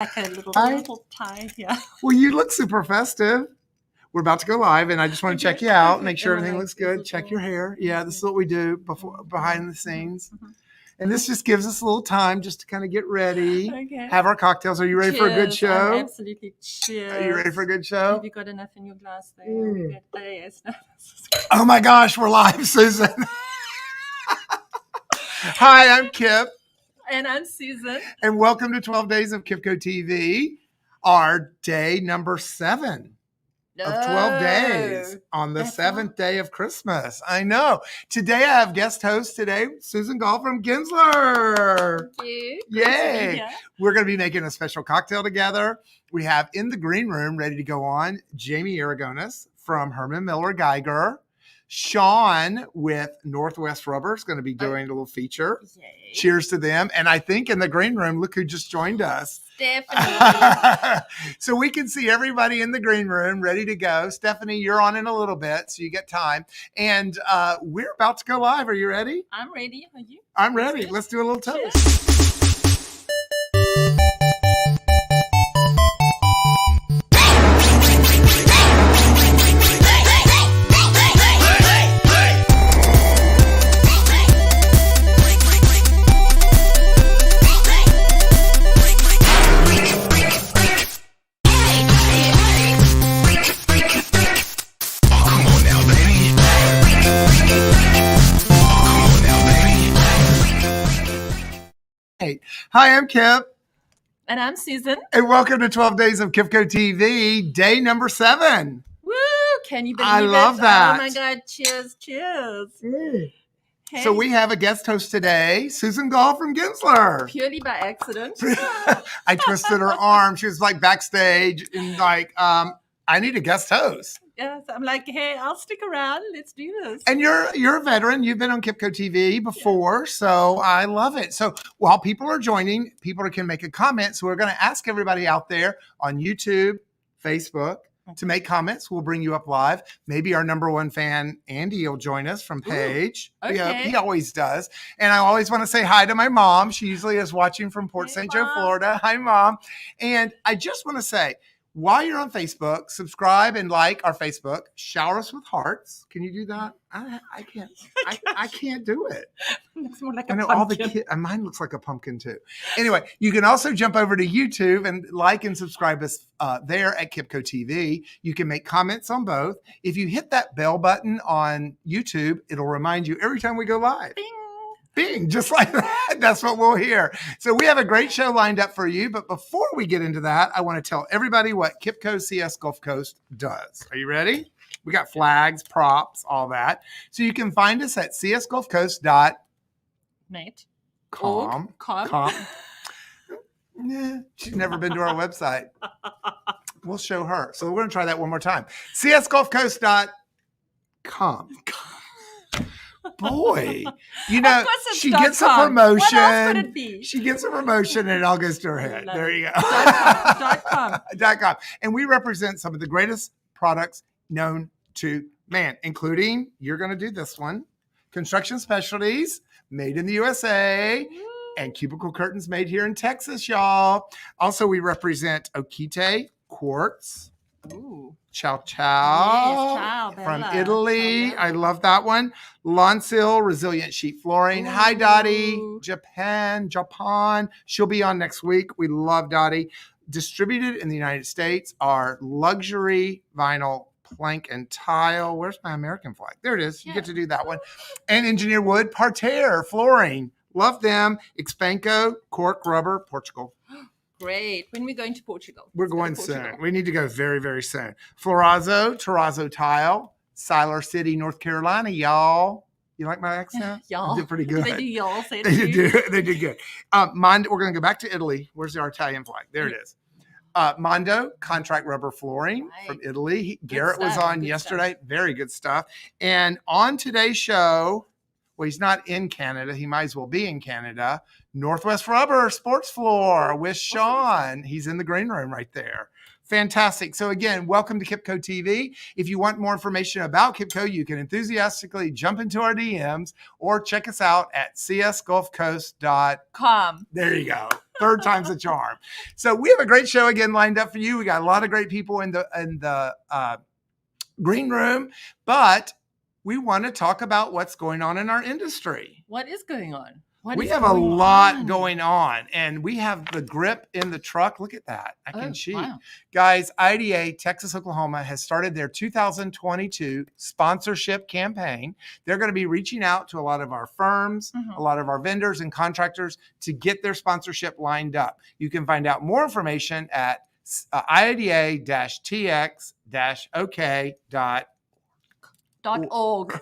Like a little tie, yeah. Well, you look super festive. We're about to go live, and I just want to check you out, make sure everything looks good. Check your hair. Yeah, this is what we do behind the scenes. And this just gives us a little time just to kind of get ready, have our cocktails. Are you ready for a good show? Absolutely. Cheers. Are you ready for a good show? Have you got enough in your glass there? Oh my gosh, we're live, Susan. Hi, I'm Kip. And I'm Susan. And welcome to 12 Days of KipCoTV, our day number 7 of 12 days on the 7th day of Christmas. I know. Today I have guest host today, Susan Gall from Ginsler. Thank you. Yay. We're going to be making a special cocktail together. We have in the green room ready to go on Jamie Aragonis from Herman Miller Geiger. Sean with Northwest Rubber is going to be doing a little feature. Yay. Cheers to them. And I think in the green room, look who just joined us. Stephanie. So we can see everybody in the green room ready to go. Stephanie, you're on in a little bit, so you get time. And we're about to go live. Are you ready? I'm ready. Are you? I'm ready. Let's do a little toast. Cheers. Hi, I'm Kip. And I'm Susan. And welcome to 12 Days of KipCoTV, day number 7. Woo! Can you believe it? I love that. Oh my God. Cheers. Cheers. Hey. Hey. So we have a guest host today, Susan Gall from Ginsler. Purely by accident. I twisted her arm. She was like backstage and like, I need a guest host. Yes, I'm like, hey, I'll stick around. Let's do this. And you're a veteran. You've been on KipCoTV before, so I love it. So while people are joining, people can make a comment. So we're going to ask everybody out there on YouTube, Facebook, to make comments. We'll bring you up live. Maybe our number one fan, Andy, will join us from Page. Ooh, okay. Yeah, he always does. And I always want to say hi to my mom. She usually is watching from Port St. Joe, Florida. Hi, Mom. And I just want to say, while you're on Facebook, subscribe and like our Facebook. Shower us with hearts. Can you do that? I can't. I can't do it. It looks more like I a know pumpkin. all the kids. Mine looks like a pumpkin too. Anyway, you can also jump over to YouTube and like and subscribe us there at KipCoTV. You can make comments on both. If you hit that bell button on YouTube, it'll remind you every time we go live. Bing, just like that. That's what we'll hear. So we have a great show lined up for you. But before we get into that, I want to tell everybody what KipCo CS Gulf Coast does. Are you ready? We got flags, props, all that. So you can find us at csgulfcoast.com. Com. Yeah, she's never been to our website. We'll show her. So we're going to try that one more time. csgulfcoast.com. Boy, you know, she gets a promotion. What else could it be? She gets a promotion and it all goes to her head. There you go. .com. .com. And we represent some of the greatest products known to man, including, you're going to do this one, construction specialties made in the USA and cubicle curtains made here in Texas, y'all. Also, we represent Okite quartz. Ooh. Ciao Yes, ciao, from Bella. Italy. Ciao. I love that one. Lonsil resilient sheet flooring. Ooh. Hi, Dottie. Japan. She'll be on next week. We love Dottie. Distributed in the United States are luxury vinyl plank and tile. Where's my American flag? There it is. You get to do that one. And engineered wood parterre flooring. Love them. Expanco cork rubber, Portugal. Great. When are we going to Portugal? We're going soon. We need to go very, very soon. Terrazzo Tile, Siler City, North Carolina, y'all. You like my accent? Y'all. I did pretty good. They do y'all. Say it They too. did good. Mondo, we're going to go back to Italy. Where's our Italian flag? There it is. Mondo, contract rubber flooring from Italy. Garrett was on yesterday. Very good stuff. And on today's show, well, he's not in Canada. He might as well be in Canada. Northwest Rubber Sports Floor with Sean. He's in the green room right there. Fantastic. So again, welcome to KipCoTV. If you want more information about KipCo, you can enthusiastically jump into our DMs or check us out at csgulfcoast.com. Com. There you go. Third time's a charm. So we have a great show again lined up for you. We got a lot of great people in the green room, but we want to talk about what's going on in our industry. What is going on? We have a lot going on, and we have the grip in the truck. Look at that. I can cheat. Wow. Guys, IDA Texas, Oklahoma has started their 2022 sponsorship campaign. They're going to be reaching out to a lot of our firms, a lot of our vendors and contractors to get their sponsorship lined up. You can find out more information at IDA-TX-OK.org.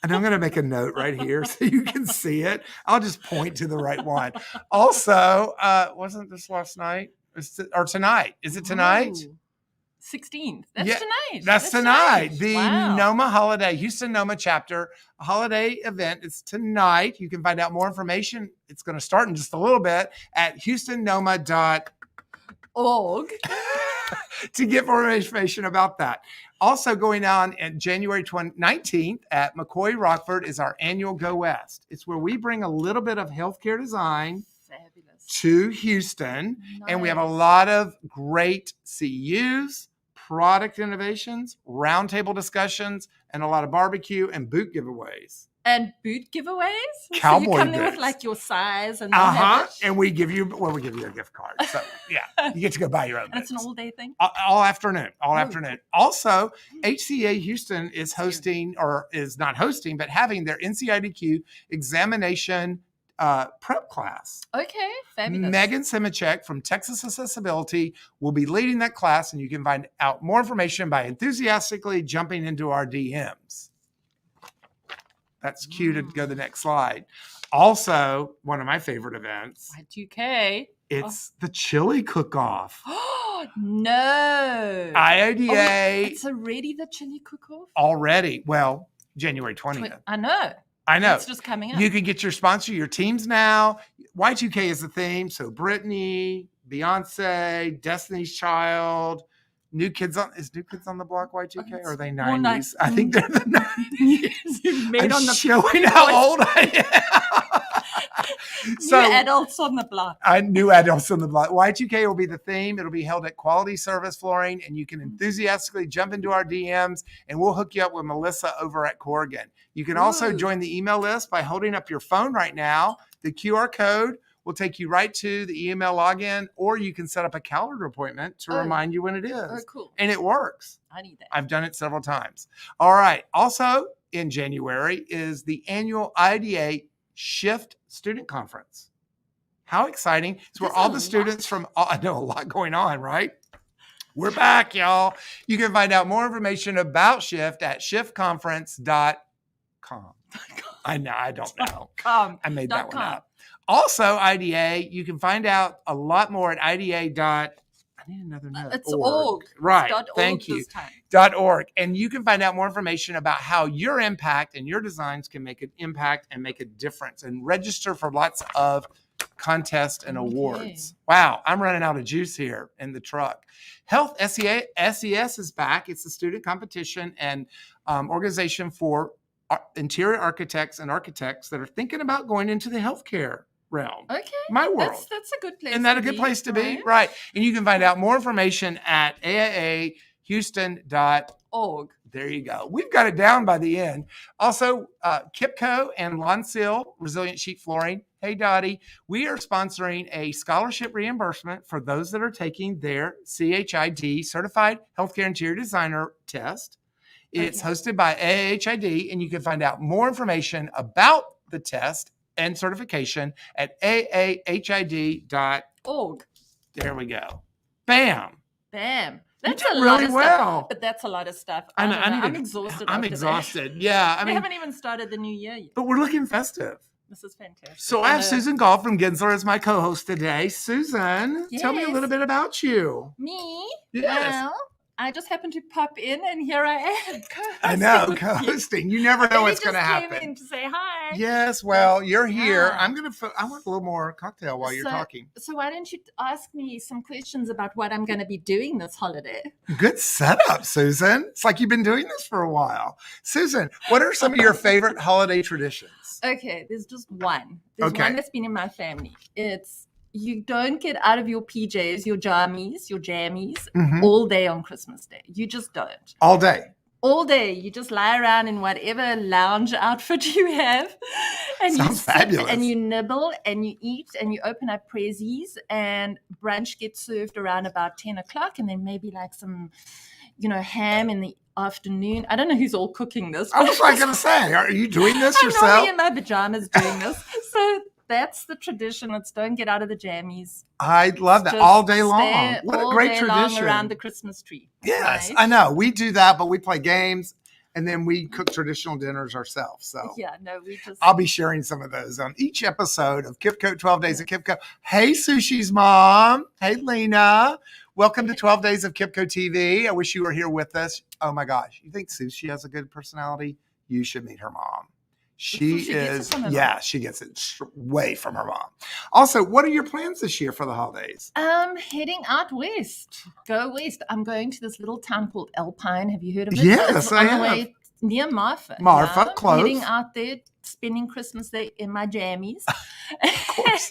And I'm going to make a note right here so you can see it. I'll just point to the right one. Also, wasn't this last night or tonight? Is it tonight? 16th. That's tonight. That's tonight. The NOMA holiday, Houston NOMA chapter holiday event. It's tonight. You can find out more information. It's going to start in just a little bit at HoustonNOMA.org to get more information about that. Also going on January 19th at McCoy Rockford is our annual Go West. It's where we bring a little bit of healthcare design to Houston. Nice. And we have a lot of great CUs, product innovations, roundtable discussions, and a lot of barbecue and boot giveaways. And boot giveaways? Cowboy so you come boots. There with like your size and and we give you a gift card. So yeah, you get to go buy your own. And it's an all-day thing? All afternoon. Also, HCA Houston is hosting, or is not hosting, but having their NCIDQ examination prep class. Okay, fabulous. Megan Simichek from Texas Accessibility will be leading that class, and you can find out more information by enthusiastically jumping into our DMs. That's cue to go to the next slide. Also, one of my favorite events. Y2K. It's the chili cook-off. Oh, no. IIDA. It's already the chili cook-off? Already. Well, January 20th. I know. It's just coming up. You can get your sponsor, your teams now. Y2K is the theme. So Britney, Beyonce, Destiny's Child, New Kids on the Block Y2K? Or are they 90s? I think they're the 90s. Made on the showing how old I am. New adults on the block. New adults on the block. Y2K will be the theme. It'll be held at Quality Service Flooring, and you can enthusiastically jump into our DMs, and we'll hook you up with Melissa over at Corrigan. You can also join the email list by holding up your phone right now. The QR code will take you right to the email login, or you can set up a calendar appointment to remind you when it is. Oh, cool. And it works. I need that. I've done it several times. All right. Also in January is the annual IDA Shift Student Conference. How exciting. It's where all the students from, I know a lot going on, right? We're back, y'all. You can find out more information about Shift at shiftconference.com. I don't know. I made that one up. Also, IDA, you can find out a lot more at IDA. I need another note. It's org. Right. Thank you. This time. .org. And you can find out more information about how your impact and your designs can make an impact and make a difference, and register for lots of contests and awards. Wow. I'm running out of juice here in the truck. Health SES is back. It's a student competition and organization for interior architects and architects that are thinking about going into the healthcare realm. Okay. My world. That's a good place. Isn't that a good place to be? Right. And you can find out more information at AIAHouston.org. There you go. We've got it down by the end. Also, KipCo and Lonseal Resilient Sheet Flooring. Hey, Dottie, we are sponsoring a scholarship reimbursement for those that are taking their CHID, Certified Healthcare Interior Designer test. It's hosted by AAHID, and you can find out more information about the test and certification at aahid.org. There we go. Bam. Bam. That's a lot of stuff. But that's a lot of stuff. I'm exhausted. I'm exhausted. Yeah. We haven't even started the new year yet. But we're looking festive. This is fantastic. So I have Susan Gall from Gensler as my co-host today. Susan, tell me a little bit about you. Me? Yes. Well, I just happened to pop in, and here I am. I know, co-hosting. You never know what's going to happen. Came in to say hi. Yes, well, you're here. I want a little more cocktail while you're talking. So why don't you ask me some questions about what I'm going to be doing this holiday? Good setup, Susan. It's like you've been doing this for a while. Susan, what are some of your favorite holiday traditions? Okay, there's just one. There's one that's been in my family. It's you don't get out of your PJs, your jammies, Mhm. all day on Christmas Day. You just don't. All day. All day. You just lie around in whatever lounge outfit you have. And Sounds you sit fabulous. and you nibble and you eat and you open up prezzies, and brunch gets served around about 10 o'clock, and then maybe like some, ham in the afternoon. I don't know who's all cooking this. I was like going to say, are you doing this I'm yourself? normally in my pajamas doing this. So that's the tradition. It's don't get out of the jammies. I love that. Just All day long. stay What a all great day long tradition. around the Christmas tree. Yes, right? I know. We do that, but we play games and then we cook traditional dinners ourselves. So Yeah, no, we just. I'll be sharing some of those on each episode of KipCo 12 Days of KipCo. Hey, Sushi's mom. Hey, Lena. Welcome to 12 Days of KipCoTV. I wish you were here with us. Oh my gosh. You think Sushi has a good personality? You should meet her mom. She She gets it is, from her yeah, she gets it way from her mom. Also, what are your plans this year for the holidays? Heading out west. Go west. I'm going to this little town called Alpine. Have you heard of it? Yes, It's I on the have. way near Marfa. Marfa, close. Heading out there, spending Christmas Day in my jammies. Of course.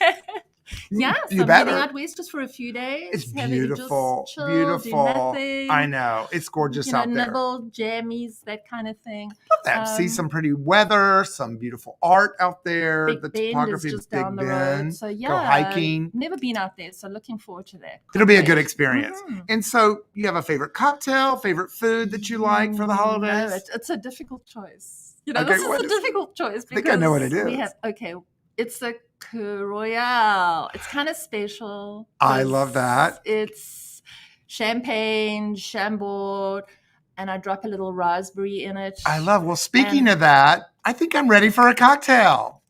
Yeah, so You I'm better. heading out west just for a few days. It's having just beautiful. chill, do Beautiful. nothing, I know. It's gorgeous out there. Nibble, jammies, that kind of thing. Love that. See some pretty weather, some beautiful art out there. Big The Bend topography is of just Big down the Bend. road. So yeah, Go hiking. Never been out there, so looking forward to that. It'll be a Can't good wait. experience. Mhm. And so you have a favorite cocktail, favorite food that you like for the holidays? No, it's a difficult choice. Okay, This what is is a it? difficult choice I because think I know what it we is. have it's a Royale. It's kind of special. I love that. It's champagne, Chambord, and I drop a little raspberry in it. I love. Well, speaking of that, I think I'm ready for a cocktail.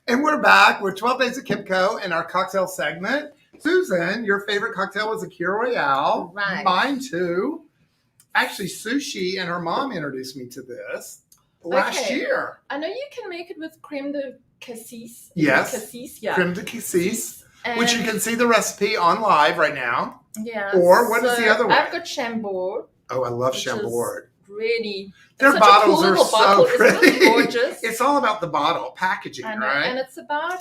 And we're back with 12 Days of KipCo in our cocktail segment. Susan, your favorite cocktail was a Kir Royale. Right. Mine too. Actually, Sushi and her mom introduced me to this last Okay. year. I know you can make it with creme de cassis. Yes. Cassis, yeah. Creme de cassis, And- which you can see the recipe on live right now. Yeah. Or what is the other way? I've got Chambord. Oh, I love Which is Chambord. Really. Their It's such a bottles cool are little so bottle. Isn't pretty. it gorgeous? It's all about the bottle packaging, I know, right? and it's about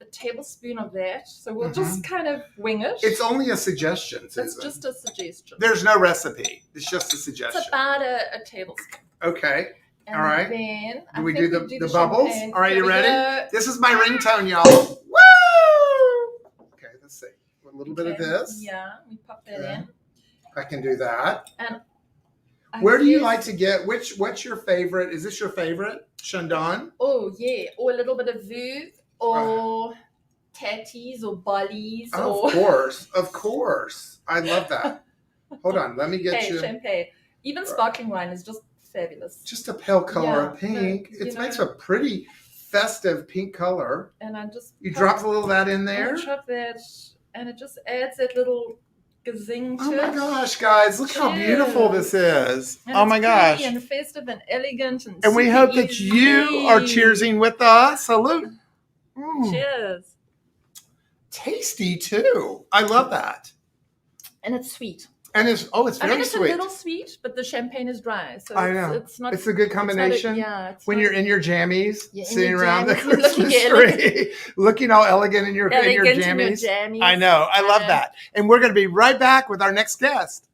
a tablespoon of that. So we'll just kind of wing it. It's only a suggestion, Susan. It's just a suggestion. There's no recipe. It's just a It's suggestion. about a tablespoon. Okay. And All right. Then Do we do the bubbles? champagne. All right, you Here we ready? go. This is my ringtone, y'all. Woo! Okay, let's see. A little bit of Okay, this. Yeah, we pop that Okay. in. I can do that. And Where do you guess- like to get, what's your favorite? Is this your favorite? Chandon? Oh, yeah. Or a little bit of Veuve or tatties or bollies Oh, or of course. Of course. I love that. Hold on. Let me get you champagne. Even sparkling wine is just fabulous. just a pale color of Yeah, pink. you It know. makes a pretty festive pink color. And I just You pop- dropped a little of that in there. I drop that, and it just adds that little gazing to Oh it. my gosh, guys, look how beautiful this is. And Oh it's my pretty gosh. And festive and elegant and And we super hope that easy. you are cheersing with us. Salute. Cheers. Tasty too. I love that. And it's sweet. And it's very it's sweet. a little sweet, but the champagne is dry. So I know. It's not. It's a good combination. It's When not- you're in your jammies, Yeah, in sitting your around the jammies, you're looking Christmas elegant. tree, looking all elegant in your elegant in your jammies. jammies. I know. I love that. And we're going to be right back with our next guest.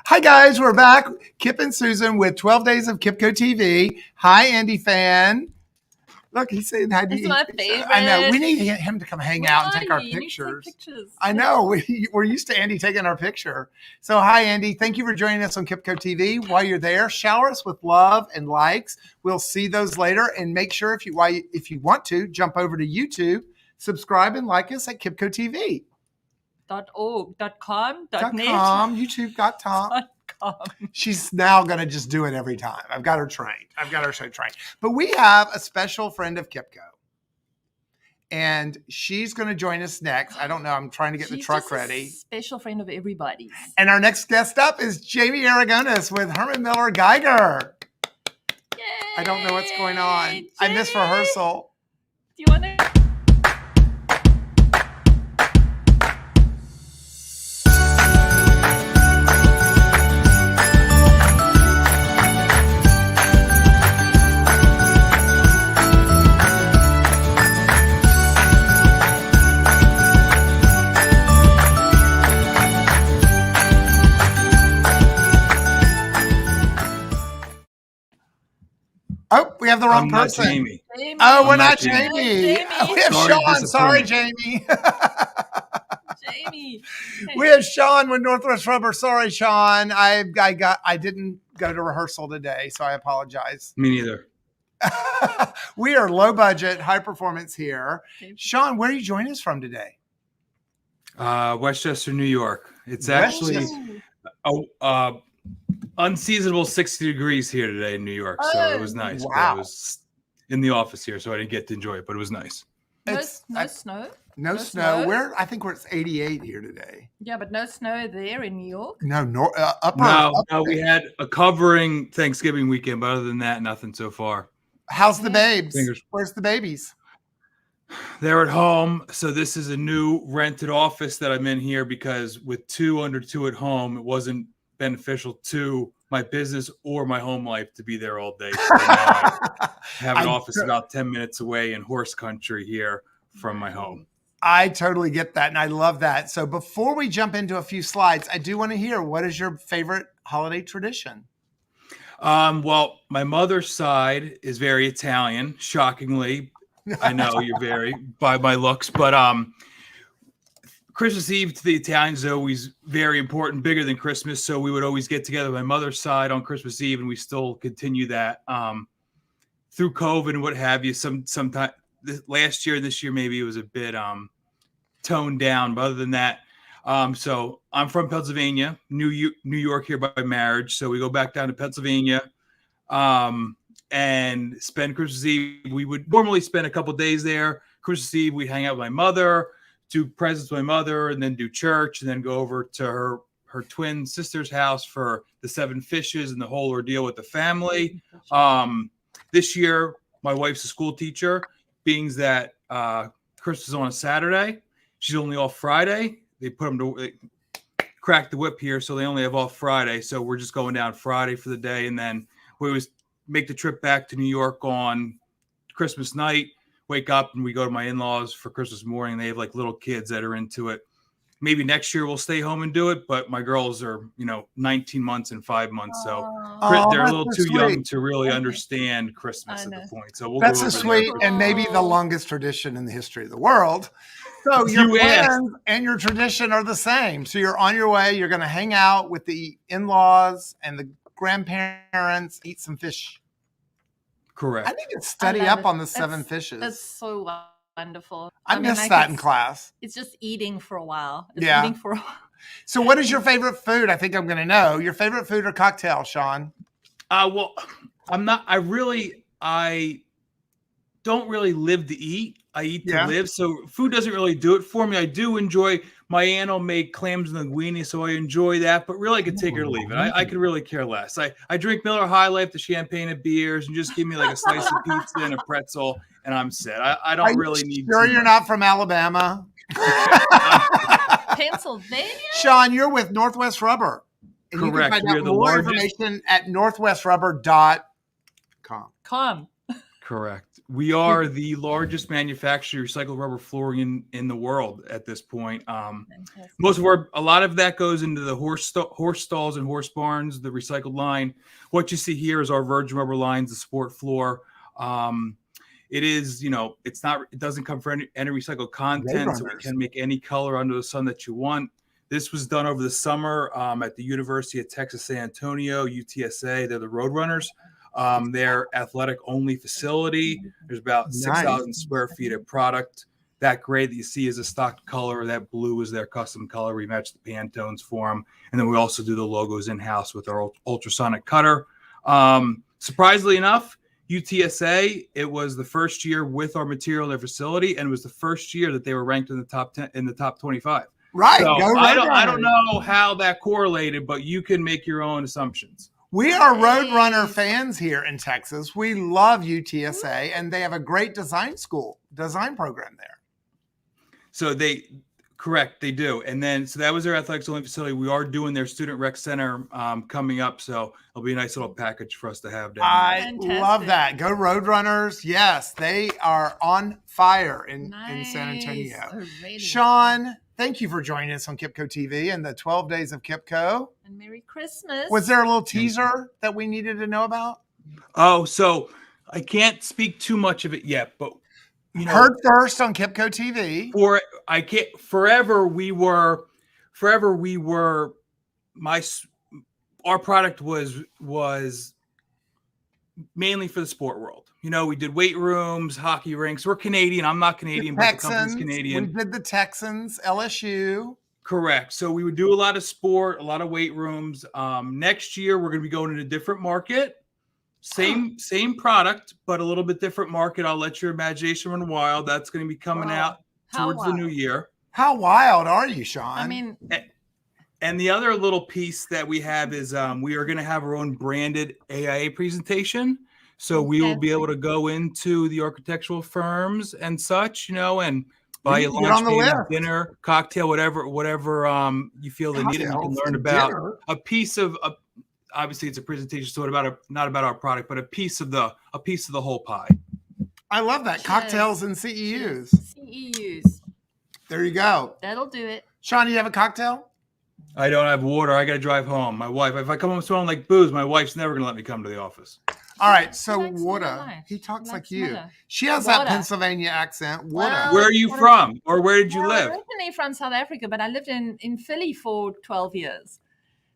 Hi, guys. We're back. Kip and Susan with 12 Days of KipCoTV. Hi, Andy fan. Look, he's saying, how do It's you my eat? favorite. I know. We need him to come hang Where out and are take our you? You need to take pictures. pictures. I know. We're used to Andy taking our picture. So, hi, Andy. Thank you for joining us on KipCo TV. While you're there, shower us with love and likes. We'll see those later. And make sure if you want to, jump over to YouTube, subscribe and like us at KipCo TV. .org, .com, .net. YouTube.com. She's now going to just do it every time. I've got her trained. But we have a special friend of KipCo. And she's going to join us next. I don't know. I'm trying to get the truck ready. Special friend of everybody's. And our next guest up is Jamie Aragonis with Herman Miller Geiger. Yay, I don't know what's going on. Jamie. I missed rehearsal. Do you want to? Oh, we have the wrong person. Not Jamie. Oh, we're not Jamie. Jamie. Jamie. We have Sorry, Sean. Sorry, Jamie. Jamie. We have Sean with Northwest Rubber. Sorry, Sean. I didn't go to rehearsal today, so I apologize. Me neither. We are low budget, high performance here. Sean, where are you joining us from today? Westchester, New York. It's actually unseasonable 60 degrees here today in New York, so it was nice. Wow. But I was in the office here, so I didn't get to enjoy it, but it was nice. No snow. No snow. I think we're at 88 here today. Yeah, but no snow there in New York. No, upper. No, we had a covering Thanksgiving weekend, but other than that, nothing so far. How's the babes? Fingers. Where's the babies? They're at home, so this is a new rented office that I'm in here because with two under two at home, it wasn't beneficial to my business or my home life to be there all day. So now I have an office about 10 minutes away in horse country here from my home. I totally get that, and I love that. So before we jump into a few slides, I do want to hear, what is your favorite holiday tradition? Well, my mother's side is very Italian, shockingly. I know you're very by my looks, but Christmas Eve to the Italians is always very important, bigger than Christmas. So we would always get together with my mother's side on Christmas Eve, and we still continue that through COVID and what have you. Sometime last year and this year, maybe it was a bit toned down, but other than that, so I'm from Pennsylvania, New York here by marriage. So we go back down to Pennsylvania and spend Christmas Eve. We would normally spend a couple of days there. Christmas Eve, we hang out with my mother, do presents with my mother, and then do church, and then go over to her twin sister's house for the 7 fishes and the whole ordeal with the family. This year, my wife's a school teacher, being that Christmas is on a Saturday. She's only off Friday. They put them to crack the whip here, so they only have off Friday. So we're just going down Friday for the day, and then we always make the trip back to New York on Christmas night, wake up, and we go to my in-laws for Christmas morning. They have like little kids that are into it. Maybe next year we'll stay home and do it, but my girls are, 19 months and 5 months. So they're a little too young to really understand Christmas at the point. So that's so sweet, and maybe the longest tradition in the history of the world. So your plans and your tradition are the same. So you're on your way. You're going to hang out with the in-laws and the grandparents, eat some fish. Correct. I need to study up on the 7 fishes. That's so wonderful. I missed that in class. It's just eating for a while. Eating for a while. So what is your favorite food? I think I'm going to know. Your favorite food or cocktail, Sean? Well, I don't really live to eat. I eat to live. So food doesn't really do it for me. I do enjoy, my aunt will make clams and linguine, so I enjoy that, but really I could take it or leave it. I could really care less. I drink Miller High Life, the champagne and beers, and just give me like a slice of pizza and a pretzel, and I'm set. I don't really need to. Sure you're not from Alabama? Pennsylvania? Sean, you're with Northwest Rubber. And correct. You can find out more information at northwestrubber.com. Correct. We are the largest manufacturer of recycled rubber flooring in the world at this point. A lot of that goes into the horse stalls and horse barns, the recycled line. What you see here is our virgin rubber lines, the sport floor. it is, it doesn't come from any recycled content, so we can make any color under the sun that you want. This was done over the summer at the University of Texas San Antonio, UTSA. They're the Roadrunners. Their athletic-only facility. There's about 6,000 square feet of product. That gray that you see is a stock color. That blue is their custom color. We match the Pantones for them. And then we also do the logos in-house with our ultrasonic cutter. Surprisingly enough, UTSA, it was the first year with our material in their facility, and it was the first year that they were ranked in the top 10, in the top 25. Right. So I don't know how that correlated, but you can make your own assumptions. We are Roadrunner fans here in Texas. We love UTSA, and they have a great design program there. So they do. And then, so that was their athletics only facility. We are doing their student rec center coming up. So it'll be a nice little package for us to have down there. I love that. Go Roadrunners. Yes, they are on fire in San Antonio. Sean, thank you for joining us on KipCoTV and the 12 Days of KipCo. And Merry Christmas. Was there a little teaser that we needed to know about? Oh, so I can't speak too much of it yet, but heard first on KipCoTV. Forever we were our product was mainly for the sport world. We did weight rooms, hockey rinks. We're Canadian. I'm not Canadian, but the company's Canadian. We did the Texans, LSU. Correct. So we would do a lot of sport, a lot of weight rooms. Next year we're going to be going in a different market. Same product, but a little bit different market. I'll let your imagination run wild. That's going to be coming out towards the new year. How wild are you, Sean? I mean, and the other little piece that we have is we are going to have our own branded AIA presentation. So we will be able to go into the architectural firms and such, and buy a lunch, dinner, cocktail, whatever you feel they need. And you can learn about a piece of. Obviously, it's a presentation, so not about our product, but a piece of the whole pie. I love that. Cocktails and CEUs. CEUs. There you go. That'll do it. Sean, do you have a cocktail? I don't have water. I got to drive home. My wife, if I come home smelling like booze, my wife's never going to let me come to the office. All right. So water. He talks like you. Miller. She has that Pennsylvania accent. Water. Well, where are you from? Or where did you live? I'm originally from South Africa, but I lived in Philly for 12 years.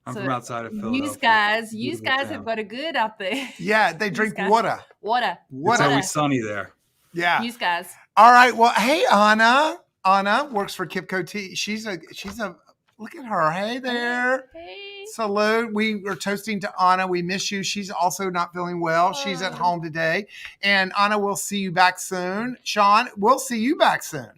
I'm from outside of Philadelphia. You guys have got it good out there. Yeah, they drink water. It's always sunny there. Yeah. You guys. All right. Well, hey, Anna. Anna works for KipCoTV. She's a look at her. Hey there. Hey. Salute. We are toasting to Anna. We miss you. She's also not feeling well. She's at home today. And Anna, we'll see you back soon. Sean, we'll see you back soon.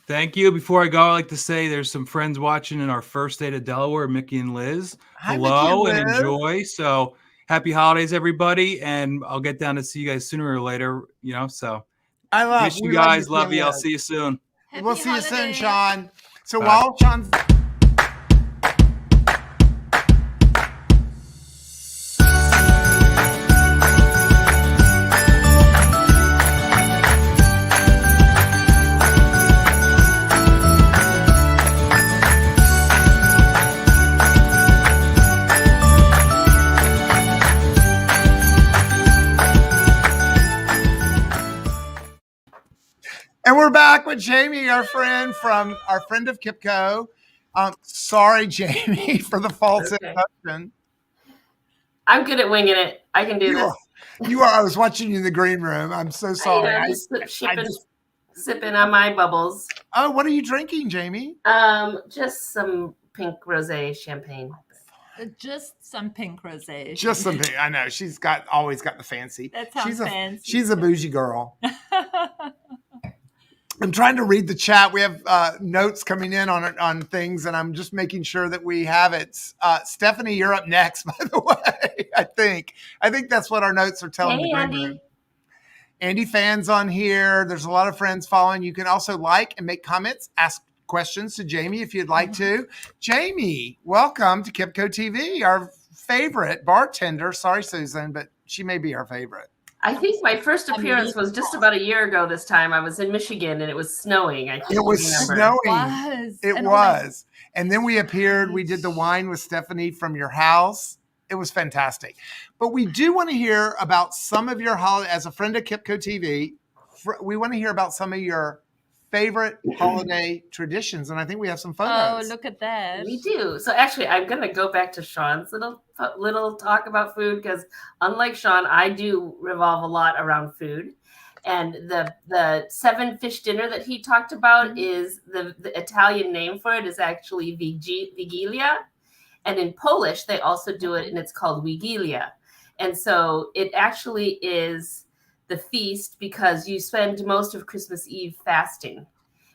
Thank you. Before I go, I'd like to say there's some friends watching in our first state of Delaware, Mickey and Liz. Hi, hello Mickey and Liz. Enjoy. So happy holidays, everybody. And I'll get down to see you guys sooner or later, so I love miss you guys. Love you. I'll see you soon. We'll see you soon, Sean. So Bye. while Sean's... And we're back with Jamie, our friend of KipCo. Sorry, Jamie, for the false introduction. I'm good at winging it. I can do this. You are. I was watching you in the green room. I'm so sorry. I'm just sipping on my bubbles. Oh, what are you drinking, Jamie? Just some pink rosé champagne. Just some pink rosé. Just some pink. I know she's always got the fancy. That sounds fancy. She's a bougie girl. I'm trying to read the chat. We have notes coming in on things, and I'm just making sure that we have it. Stephanie, you're up next, by the way. I think that's what our notes are telling the green room. Andy fans on here. There's a lot of friends following. You can also like and make comments, ask questions to Jamie if you'd like to. Jamie, welcome to KipCoTV, our favorite bartender. Sorry, Susan, but she may be our favorite. I think my first appearance was just about a year ago this time. I was in Michigan and it was snowing. It was snowing. It was. And then we appeared. We did the wine with Stephanie from your house. It was fantastic. But we do want to hear about some of your holiday. As a friend of KipCoTV, we want to hear about some of your favorite holiday traditions, and I think we have some photos. Oh, look at that. We do. So actually, I'm going to go back to Sean's little talk about food, because unlike Sean, I do revolve a lot around food. And the 7 fish dinner that he talked about is the Italian name for it is actually Vigilia. And in Polish, they also do it, and it's called Wigilia. And so it actually is the feast because you spend most of Christmas Eve fasting.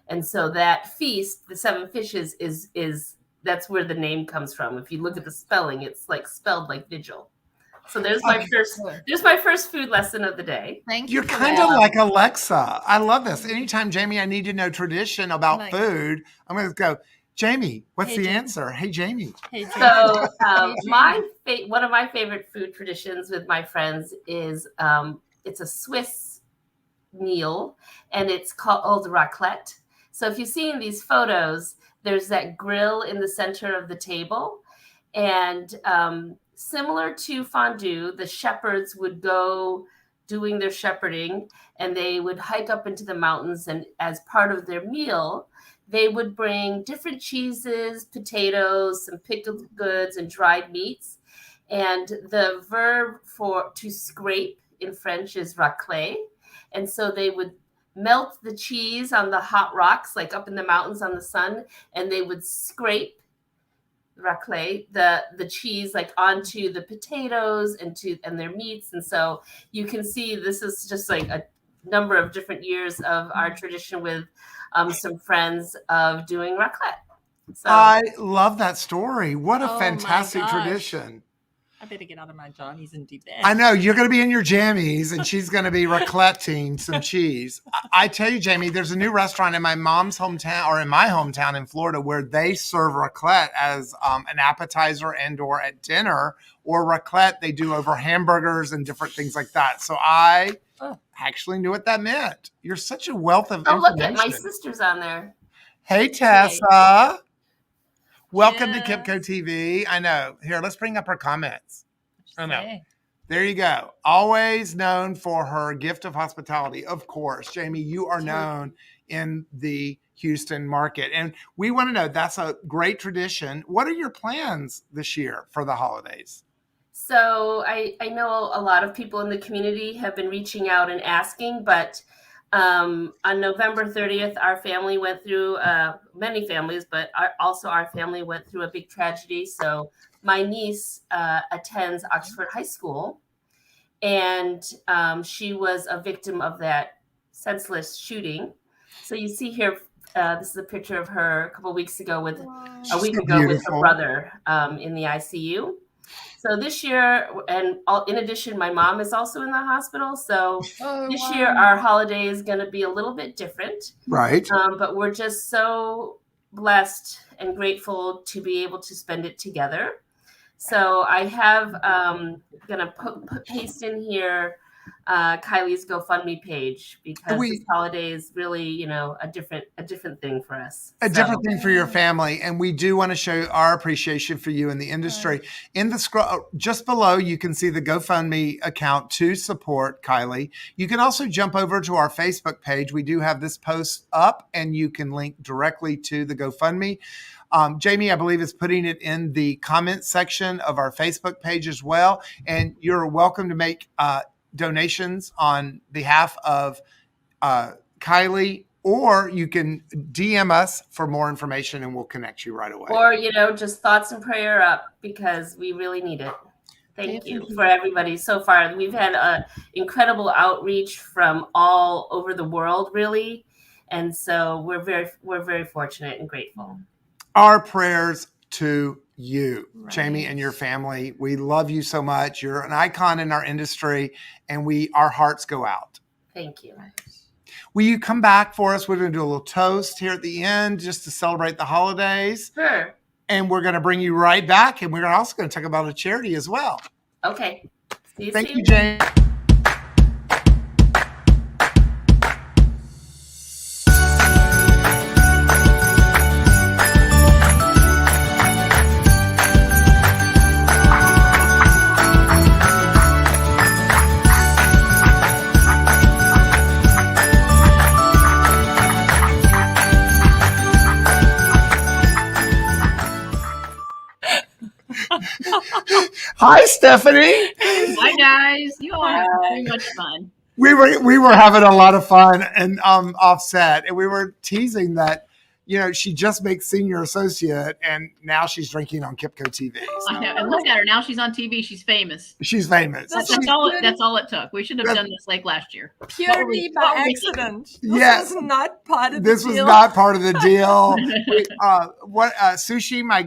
And so that feast, the 7 fishes, is that's where the name comes from. If you look at the spelling, it's like spelled like vigil. So there's my first food lesson of the day. Thank you. You're kind of like Alexa. I love this. Anytime, Jamie, I need to know tradition about food, I'm going to go, Jamie, what's the answer? Hey, Jamie. Hey, Jamie. So one of my favorite food traditions with my friends is it's a Swiss meal, and it's called raclette. So if you see in these photos, there's that grill in the center of the table, and similar to fondue, the shepherds would go doing their shepherding, and they would hike up into the mountains, and as part of their meal, they would bring different cheeses, potatoes, some pickled goods, and dried meats. And the verb to scrape in French is racler. And so they would melt the cheese on the hot rocks, like up in the mountains on the sun, and they would scrape raclette, the cheese, like onto the potatoes and their meats. And so you can see this is just like a number of different years of our tradition with some friends of doing raclette. So I love that story. What a Oh, fantastic my gosh. tradition. I better get out of my jammies and do that. I know you're going to be in your jammies, and she's going to be racletting some cheese. I tell you, Jamie, there's a new restaurant in my mom's hometown, or in my hometown in Florida, where they serve raclette as an appetizer and/or at dinner, or raclette they do over hamburgers and different things like that. So I actually knew what that meant. You're such a wealth of information. look at my sister's on there. Hey, Tessa. Welcome to Yes. KipCoTV. I know. Here, let's bring up her comments. I know. Say. There you go. Always known for her gift of hospitality. Of course, Jamie, you are known in the Houston market. And we want to know, that's a great tradition. What are your plans this year for the holidays? So I know a lot of people in the community have been reaching out and asking, but on November 30th, our family went through, many families, but also our family went through a big tragedy. So my niece attends Oxford High School, and she was a victim of that senseless shooting. So you see here, this is a picture of her a couple of weeks ago with her brother in the ICU. So this year, and in addition, my mom is also in the hospital. So this year, our holiday is going to be a little bit different. Right. But we're just so blessed and grateful to be able to spend it together. So I have going to paste in here Kylie's GoFundMe page, because this holiday is really, a different thing for us. Different thing for your family. And we do want to show our appreciation for you in the industry. In the scroll just below, you can see the GoFundMe account to support Kylie. You can also jump over to our Facebook page. We do have this post up, and you can link directly to the GoFundMe. Jamie, I believe, is putting it in the comment section of our Facebook page as well. And you're welcome to make donations on behalf of Kylie, or you can DM us for more information and we'll connect you right away. Or, just thoughts and prayer up, because we really need it. Thank you for everybody so far. We've had incredible outreach from all over the world, really. And so we're very fortunate and grateful. Our prayers to you, Right. Jamie, and your family. We love you so much. You're an icon in our industry, and our hearts go out. Thank you. Will you come back for us? We're going to do a little toast here at the end just to celebrate the holidays. Sure. And we're going to bring you right back, and we're also going to talk about a charity as well. Okay. See you Thank soon. you, Jamie. Stephanie. Hi guys. You all have too much fun. We were having a lot of fun and offset, and we were teasing that, you know, she just makes senior associate and now she's drinking on KipCoTV. I know. And look at her now. She's on TV. She's famous. She's famous. That's all it took. We should have done this like last year. Purely by accident. Yes. This was not part of the This deal. was not part of the deal. Sushi, my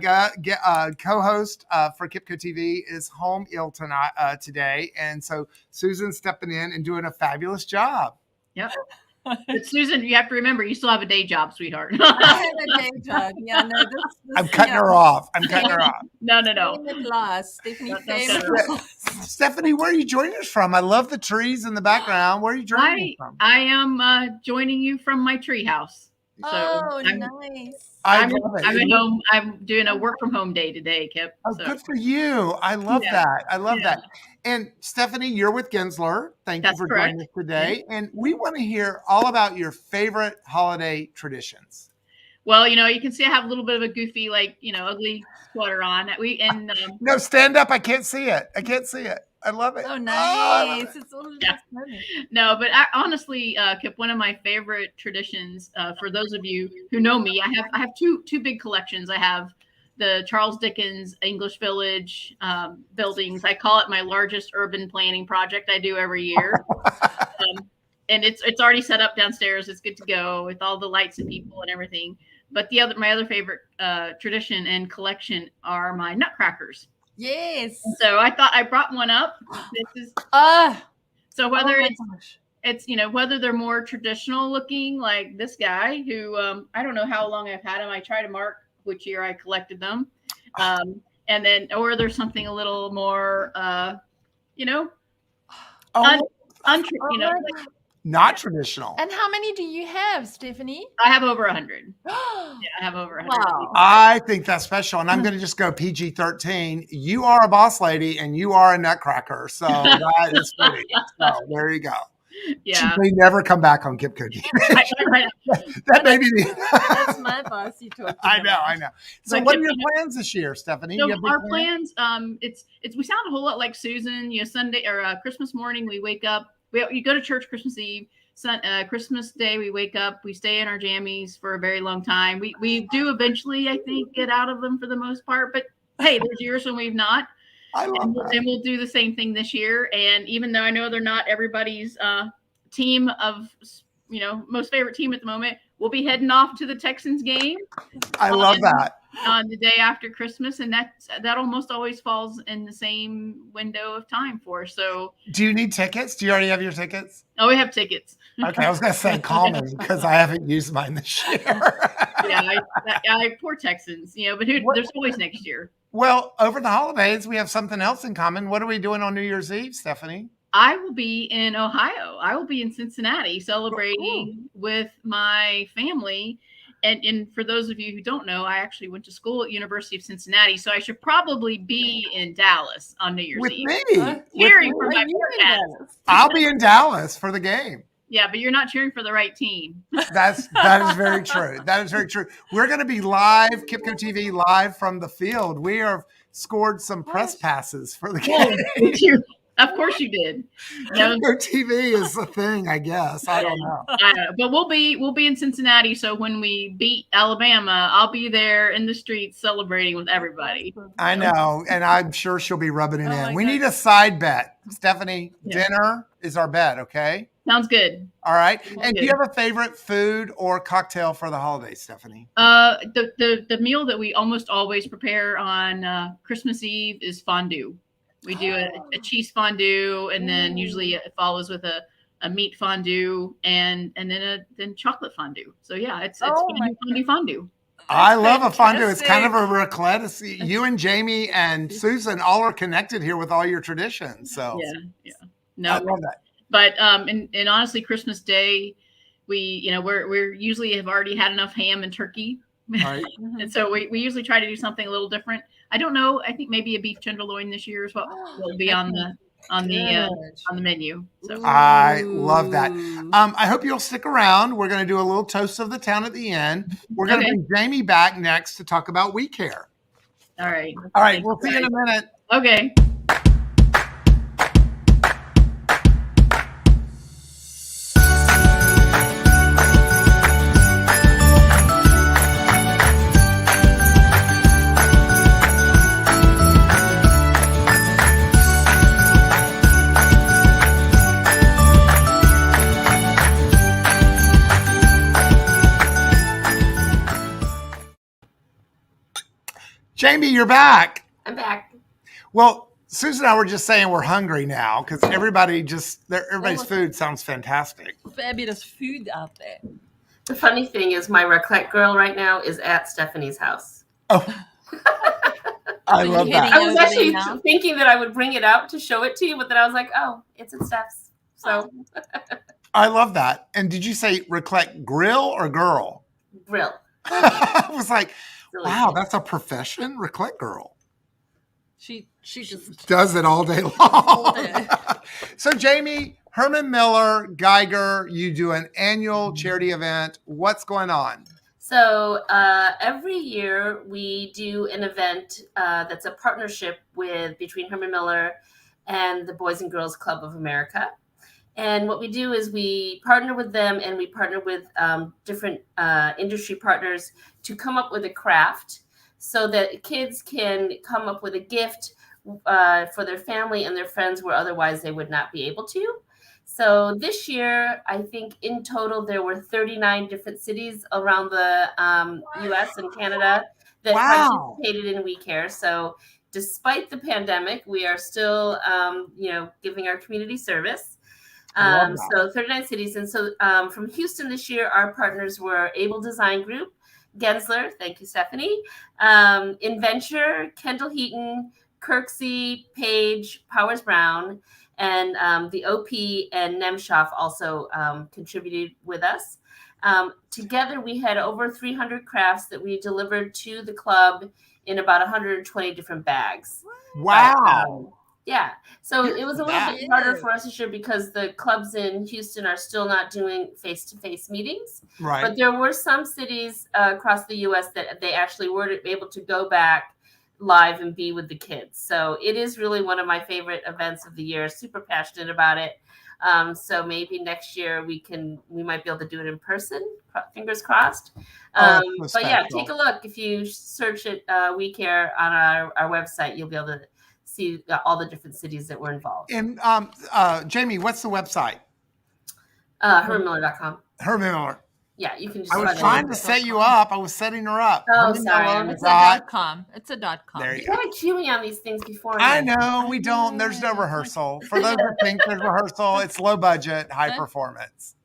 co-host for KipCoTV, is home ill today, and so Susan's stepping in and doing a fabulous job. Yep. But Susan, you have to remember, you still have a day job, sweetheart. I have a day job. Yeah, no, this I'm cutting her off. I'm cutting her off. No. Famous loss. Stephanie, famous That's loss. Stephanie, where are you joining us from? I love the trees in the background. Where are you joining us from? I am joining you from my treehouse. So Oh, I'm nice. I love it. at home. I'm doing a work from home day today, Kip. Oh, So good for you. I love that. I love that. And Stephanie, you're with Gensler. Thank you That's for correct. joining us today. And we want to hear all about your favorite holiday traditions. well, you can see I have a little bit of a goofy, ugly sweater on. No, stand up. I can't see it. I can't see it. I love it. Oh, I love nice. it. It's all Yeah. No, but honestly, Kip, one of my favorite traditions, for those of you who know me, I have two big collections. I have the Charles Dickens English Village buildings. I call it my largest urban planning project I do every year. And it's already set up downstairs. It's good to go with all the lights and people and everything. But my other favorite tradition and collection are my nutcrackers. Yes. So I thought I brought one up. This is so whether it's whether they're more traditional looking, like this guy who I don't know how long I've had him. I try to mark which year I collected them, and then or there's something a little more Not traditional. And how many do you have, Stephanie? I have over 100. Yeah, I have over 100. Wow. I think that's special. And I'm going to just go PG-13. You are a boss lady and you are a nutcracker. So that is pretty. So there you go. Yeah. She may never come back on KipCoTV. That may be That's my boss you talked to. I know. So But what are your Kip, plans this year, Stephanie? So You have big our plans, we sound a whole lot like Susan. Sunday or Christmas morning, we wake up. You go to church Christmas Eve. Christmas Day, we wake up. We stay in our jammies for a very long time. We do eventually, I think, get out of them for the most part. But hey, there's years when we've not. I love that. And we'll do the same thing this year. And even though I know they're not everybody's team of most favorite team at the moment, we'll be heading off to the Texans game. I love that. On the day after Christmas, and that almost always falls in the same window of time for us. So, Do you need tickets? Do you already have your tickets? we have tickets. Okay, I was going to say call me because I haven't used mine this year. Yeah, I poor Texans, but there's always next year. Well, over the holidays, we have something else in common. What are we doing on New Year's Eve, Stephanie? I will be in Ohio. I will be in Cincinnati celebrating with my family. And for those of you who don't know, I actually went to school at University of Cincinnati, so I should probably be in Dallas on New Year's With Eve. me. Cheering for my forecast. I'll be in Dallas for the game. Yeah, but you're not cheering for the right team. That is very true. That is very true. We're going to be live, KipCoTV live from the field. We have scored some press passes for the game. Of course you did. KipCoTV is a thing, I guess. I don't know. But we'll be in Cincinnati, so when we beat Alabama, I'll be there in the streets celebrating with everybody. I know, and I'm sure she'll be rubbing it in. We God. need a side bet. Stephanie, Yeah. dinner is our bet, okay? Sounds good. All right. And do good. you have a favorite food or cocktail for the holidays, Stephanie? The meal that we almost always prepare on Christmas Eve is fondue. We do a cheese fondue, and then usually it follows with a meat fondue and then chocolate fondue. So yeah, it's fondue. I love a fondue. It's fantastic. kind of a raclette. It's- You and Jamie and Susan all are connected here with all your traditions. So Yeah. I No, love that. but and honestly, Christmas Day, we're usually have already had enough ham and turkey, All right. and so we usually try to do something a little different. I don't know. I think maybe a beef tenderloin this year is what will be on the menu. So I love that. I hope you'll stick around. We're going to do a little toast of the town at the end. We're going to bring Jamie back next to talk about We Care. all right. All right. We'll see you in a minute. Okay. Jamie, you're back. I'm back. Well, Susan and I were just saying we're hungry now because everybody's food sounds fantastic. Fabulous food out there. The funny thing is my raclette girl right now is at Stephanie's house. Oh, I So love you're that. heading I was over there actually now? thinking that I would bring it out to show it to you, but then I was like, oh, it's at Steph's. So I love that. And did you say raclette grill or girl? grill. I was like, Really wow, good. that's a profession, raclette girl. She just Does it all day All long. day. So, Jamie, Herman Miller, Geiger, you do an annual charity event. What's going on? So every year we do an event that's a partnership between Herman Miller and the Boys and Girls Club of America. And what we do is we partner with them and we partner with different industry partners to come up with a craft so that kids can come up with a gift for their family and their friends where otherwise they would not be able to. So this year, I think in total, there were 39 different cities around the US and Canada that Wow. participated in We Care. So despite the pandemic, we are still, giving our community service. I love that. So 39 cities. And so from Houston this year, our partners were Able Design Group, Gensler, thank you, Stephanie, Inventure, Kendall Heaton, Kirksey, Page, Powers Brown, and the OP and Nemshoff also contributed with us. Together, we had over 300 crafts that we delivered to the club in about 120 different bags. Wow. Yeah. So it was a little That- bit harder for us this year because the clubs in Houston are still not doing face-to-face meetings. Right. But there were some cities across the U.S. that they actually were able to go back live and be with the kids. So it is really one of my favorite events of the year. Super passionate about it. So maybe next year we might be able to do it in person. Fingers crossed. that's But yeah, special. take a look. If you search it, We Care on our website, you'll be able to see all the different cities that were involved. And Jamie, what's the website? HermanMiller.com. Herman Miller. Yeah, you can just I was find it. trying to set you up. I was setting her up. Oh, Herman sorry. Miller It's a dot- .com. It's a .com. There you You go. gotta cue me on these things before. I know we don't. There's no know. rehearsal. For those who think there's rehearsal, it's low budget, high Okay. performance.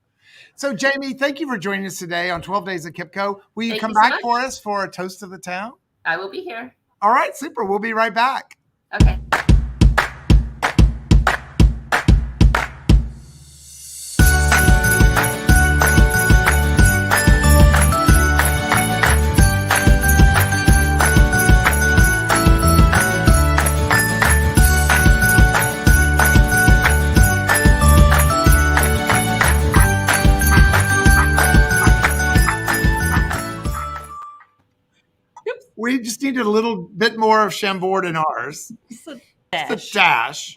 So, Jamie, thank you for joining us today on 12 Days of KipCo. Will you Thank come you so back much. for us for a toast of the town? I will be here. All right, super. We'll be right back. Okay. We just needed a little bit more of Chambord in ours. It's a It's dash. a dash.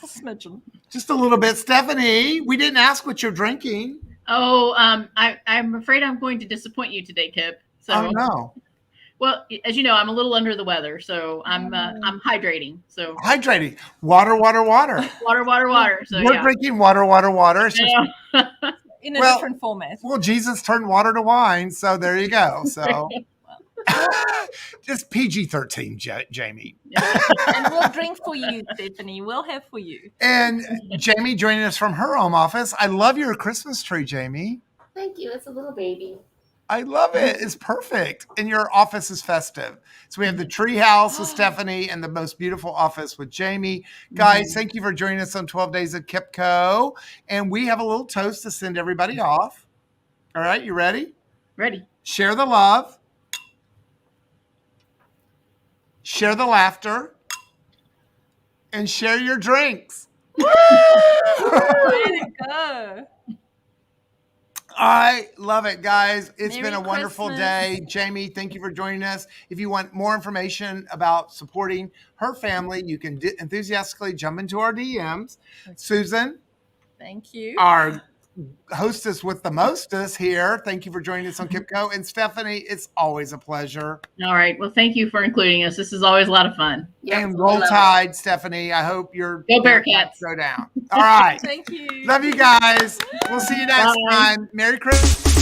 It's a smidgen. Just a little bit. Stephanie, we didn't ask what you're drinking. Oh, I'm afraid I'm going to disappoint you today, Kip. So, Oh, no. well, as you know, I'm a little under the weather, so I'm hydrating. So Hydrating. Water, water, water. water. So We're yeah. drinking water, water, water. It's just, Yeah. In a Well- different format. well, Jesus turned water to wine. So there you go. So just PG-13, Jamie. And we'll drink for you, Stephanie. We'll have for you. And Jamie joining us from her home office. I love your Christmas tree, Jamie. Thank you. It's a little baby. I love it. It's perfect. And your office is festive. So we have the tree house with Stephanie and the most beautiful office with Jamie. Guys, thank you for joining us on 12 Days of KipCo. And we have a little toast to send everybody off. All right, you ready? Ready. Share the love. Share the laughter. And share your drinks. Way to go. I love it, guys. It's Merry been a wonderful Christmas. day. Jamie, thank you for joining us. If you want more information about supporting her family, you can enthusiastically jump into our DMs. Susan, Thank you. our hostess with the mostest here, thank you for joining us on KipCo. And Stephanie, it's always a pleasure. All right. Well, thank you for including us. This is always a lot of fun. Yep, And I roll love it. tide, Stephanie. I hope your Go Bearcats. go down. All right. Thank you. Love you guys. We'll see you next Bye. time. Merry Christmas.